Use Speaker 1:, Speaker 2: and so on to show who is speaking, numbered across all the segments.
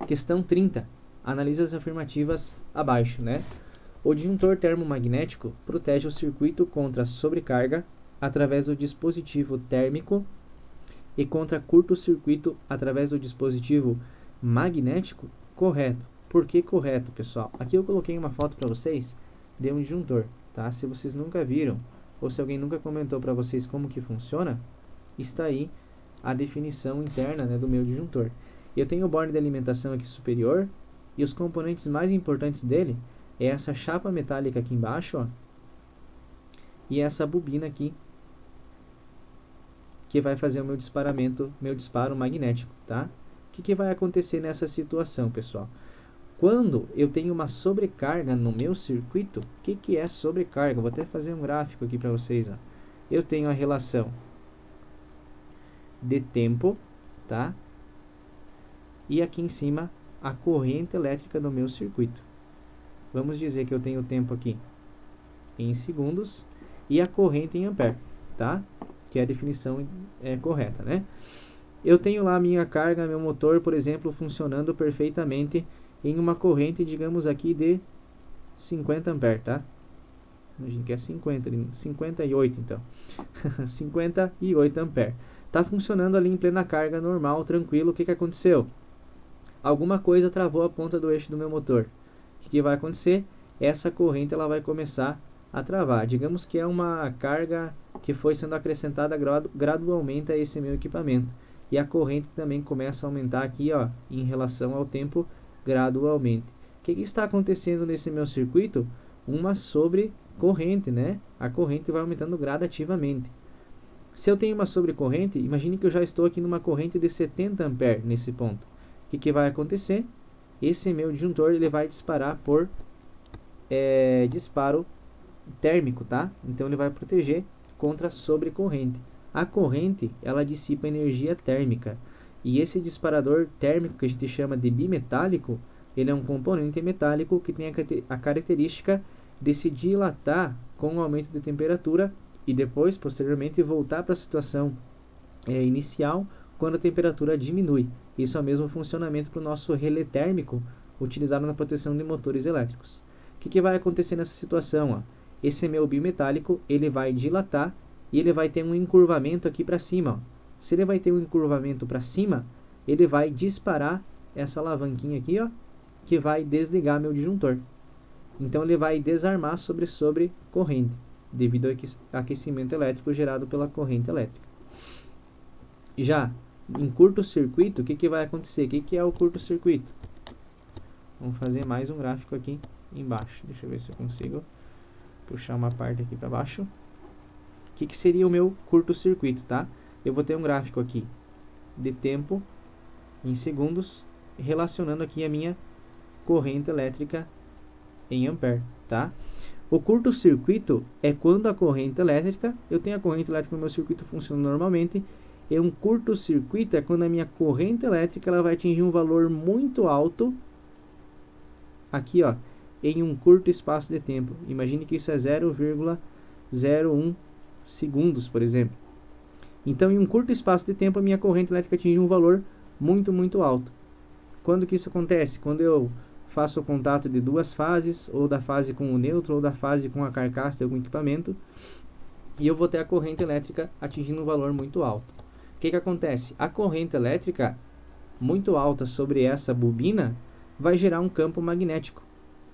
Speaker 1: Questão 30. Analise as afirmativas abaixo, né? O disjuntor termomagnético protege o circuito contra sobrecarga através do dispositivo térmico e contra curto-circuito através do dispositivo magnético. Correto. Por que correto, pessoal? Aqui eu coloquei uma foto para vocês de um disjuntor, tá? Se vocês nunca viram ou se alguém nunca comentou para vocês como que funciona, está aí a definição interna, né, do meu disjuntor. Eu tenho o borne de alimentação aqui superior e os componentes mais importantes dele é essa chapa metálica aqui embaixo, ó, e essa bobina aqui, que vai fazer o meu disparo magnético, tá? O que vai acontecer nessa situação, pessoal? Quando eu tenho uma sobrecarga no meu circuito, o que é sobrecarga? Vou até fazer um gráfico aqui para vocês, ó. Eu tenho a relação de tempo, tá? E aqui em cima, a corrente elétrica do meu circuito. Vamos dizer que eu tenho o tempo aqui em segundos e a corrente em ampere, tá? Que é a definição correta, né? Eu tenho lá a minha carga, meu motor, por exemplo, funcionando perfeitamente em uma corrente, digamos aqui, de 50 ampere, tá? Imagina que é 58 então. 58 ampere. Tá funcionando ali em plena carga, normal, tranquilo. O que aconteceu? Alguma coisa travou a ponta do eixo do meu motor. O que vai acontecer? Essa corrente ela vai começar a travar. Digamos que é uma carga que foi sendo acrescentada gradualmente a esse meu equipamento. E a corrente também começa a aumentar aqui, ó, em relação ao tempo, gradualmente. O que está acontecendo nesse meu circuito? Uma sobrecorrente, né? A corrente vai aumentando gradativamente. Se eu tenho uma sobrecorrente, imagine que eu já estou aqui numa corrente de 70 ampere nesse ponto. O que vai acontecer? Esse meu disjuntor ele vai disparar por disparo térmico, tá? Então ele vai proteger contra a sobrecorrente. A corrente, ela dissipa energia térmica. E esse disparador térmico, que a gente chama de bimetálico, ele é um componente metálico que tem a característica de se dilatar com o aumento de temperatura e depois, posteriormente, voltar para a situação inicial quando a temperatura diminui. Isso é o mesmo funcionamento para o nosso relé térmico utilizado na proteção de motores elétricos. O que vai acontecer nessa situação? Ó? Esse meu bimetálico ele vai dilatar e ele vai ter um encurvamento aqui para cima. Ó. Se ele vai ter um encurvamento para cima, ele vai disparar essa alavanquinha aqui, ó, que vai desligar meu disjuntor. Então ele vai desarmar sobre corrente, devido ao aquecimento elétrico gerado pela corrente elétrica. Já em curto-circuito, o que vai acontecer? O que é o curto-circuito? Vamos fazer mais um gráfico aqui embaixo. Deixa eu ver se eu consigo puxar uma parte aqui para baixo. O que seria o meu curto-circuito, tá? Eu vou ter um gráfico aqui de tempo em segundos, relacionando aqui a minha corrente elétrica em ampere, tá? O curto-circuito é quando a corrente elétrica, eu tenho a corrente elétrica no meu circuito funcionando normalmente, e um curto-circuito é quando a minha corrente elétrica ela vai atingir um valor muito alto, aqui ó, em um curto espaço de tempo. Imagine que isso é 0,01 segundos, por exemplo. Então, em um curto espaço de tempo, a minha corrente elétrica atinge um valor muito alto. Quando que isso acontece? Quando eu faço o contato de duas fases, ou da fase com o neutro, ou da fase com a carcaça de algum equipamento, e eu vou ter a corrente elétrica atingindo um valor muito alto. O que acontece? A corrente elétrica muito alta sobre essa bobina vai gerar um campo magnético.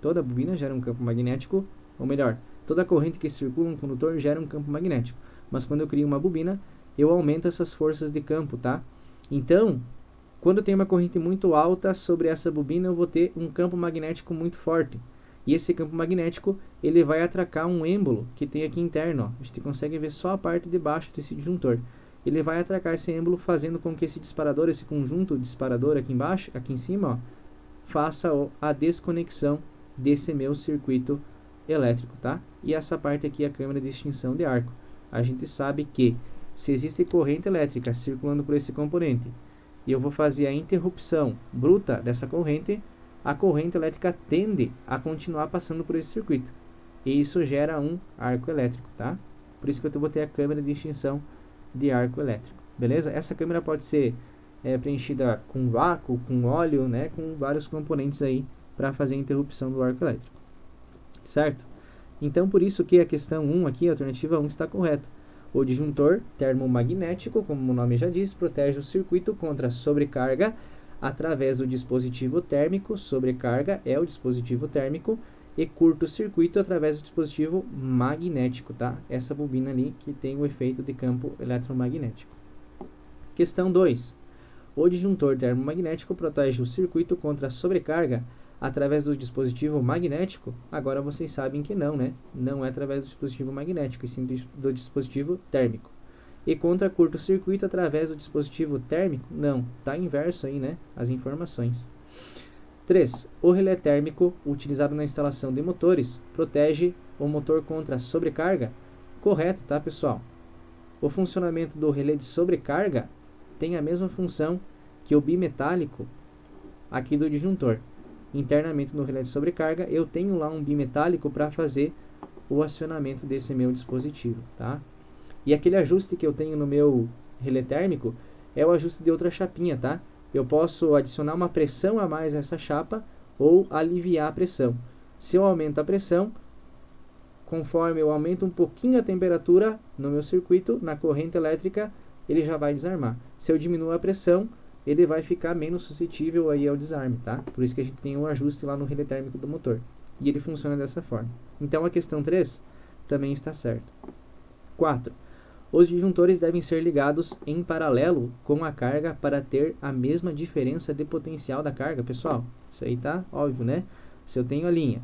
Speaker 1: Toda bobina gera um campo magnético, ou melhor, toda corrente que circula um condutor gera um campo magnético. Mas quando eu crio uma bobina, eu aumento essas forças de campo, tá? Então, quando eu tenho uma corrente muito alta sobre essa bobina, eu vou ter um campo magnético muito forte. E esse campo magnético, ele vai atracar um êmbolo que tem aqui interno. Ó. A gente consegue ver só a parte de baixo desse disjuntor. Ele vai atracar esse êmbolo, fazendo com que esse disparador, esse conjunto disparador aqui embaixo, aqui em cima, ó, faça a desconexão desse meu circuito elétrico, tá? E essa parte aqui é a câmara de extinção de arco. A gente sabe que se existe corrente elétrica circulando por esse componente e eu vou fazer a interrupção bruta dessa corrente, a corrente elétrica tende a continuar passando por esse circuito. E isso gera um arco elétrico, tá? Por isso que eu botei a câmera de extinção de arco elétrico. Beleza? Essa câmera pode ser preenchida com vácuo, com óleo, né, com vários componentes aí para fazer a interrupção do arco elétrico, certo? Então, por isso que a questão 1 aqui, a alternativa 1 está correta. O disjuntor termomagnético, como o nome já diz, protege o circuito contra sobrecarga através do dispositivo térmico. Sobrecarga é o dispositivo térmico e curto-circuito através do dispositivo magnético, tá? Essa bobina ali que tem o efeito de campo eletromagnético. Questão 2. O disjuntor termomagnético protege o circuito contra a sobrecarga através do dispositivo magnético. Agora vocês sabem que não, né? Não é através do dispositivo magnético, e sim do dispositivo térmico. E contra curto-circuito através do dispositivo térmico? Não, está inverso aí, né? As informações. 3. O relé térmico utilizado na instalação de motores protege o motor contra a sobrecarga? Correto, tá, pessoal? O funcionamento do relé de sobrecarga tem a mesma função que o bimetálico aqui do disjuntor. Internamente no relé de sobrecarga, eu tenho lá um bimetálico para fazer o acionamento desse meu dispositivo, tá? E aquele ajuste que eu tenho no meu relé térmico é o ajuste de outra chapinha, tá? Eu posso adicionar uma pressão a mais a essa chapa ou aliviar a pressão. Se eu aumento a pressão, conforme eu aumento um pouquinho a temperatura no meu circuito, na corrente elétrica, ele já vai desarmar. Se eu diminuo a pressão, ele vai ficar menos suscetível aí ao desarme, tá? Por isso que a gente tem um ajuste lá no relé térmico do motor. E ele funciona dessa forma. Então a questão 3 também está certa. 4. Os disjuntores devem ser ligados em paralelo com a carga para ter a mesma diferença de potencial da carga. Pessoal, isso aí tá óbvio, né? Se eu tenho a linha,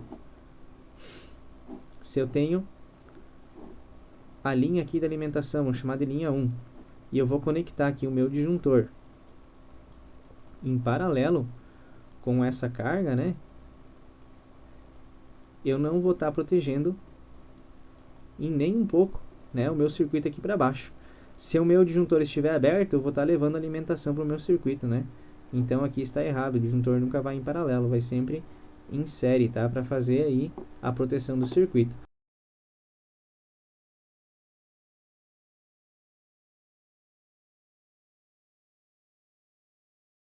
Speaker 1: a linha aqui da alimentação, vamos chamar de linha 1, e eu vou conectar aqui o meu disjuntor em paralelo com essa carga, né? Eu não vou estar protegendo em nem um pouco, né, o meu circuito aqui para baixo. Se o meu disjuntor estiver aberto, eu vou estar levando alimentação para o meu circuito, né? Então aqui está errado, o disjuntor nunca vai em paralelo, vai sempre em série, tá? Para fazer aí a proteção do circuito.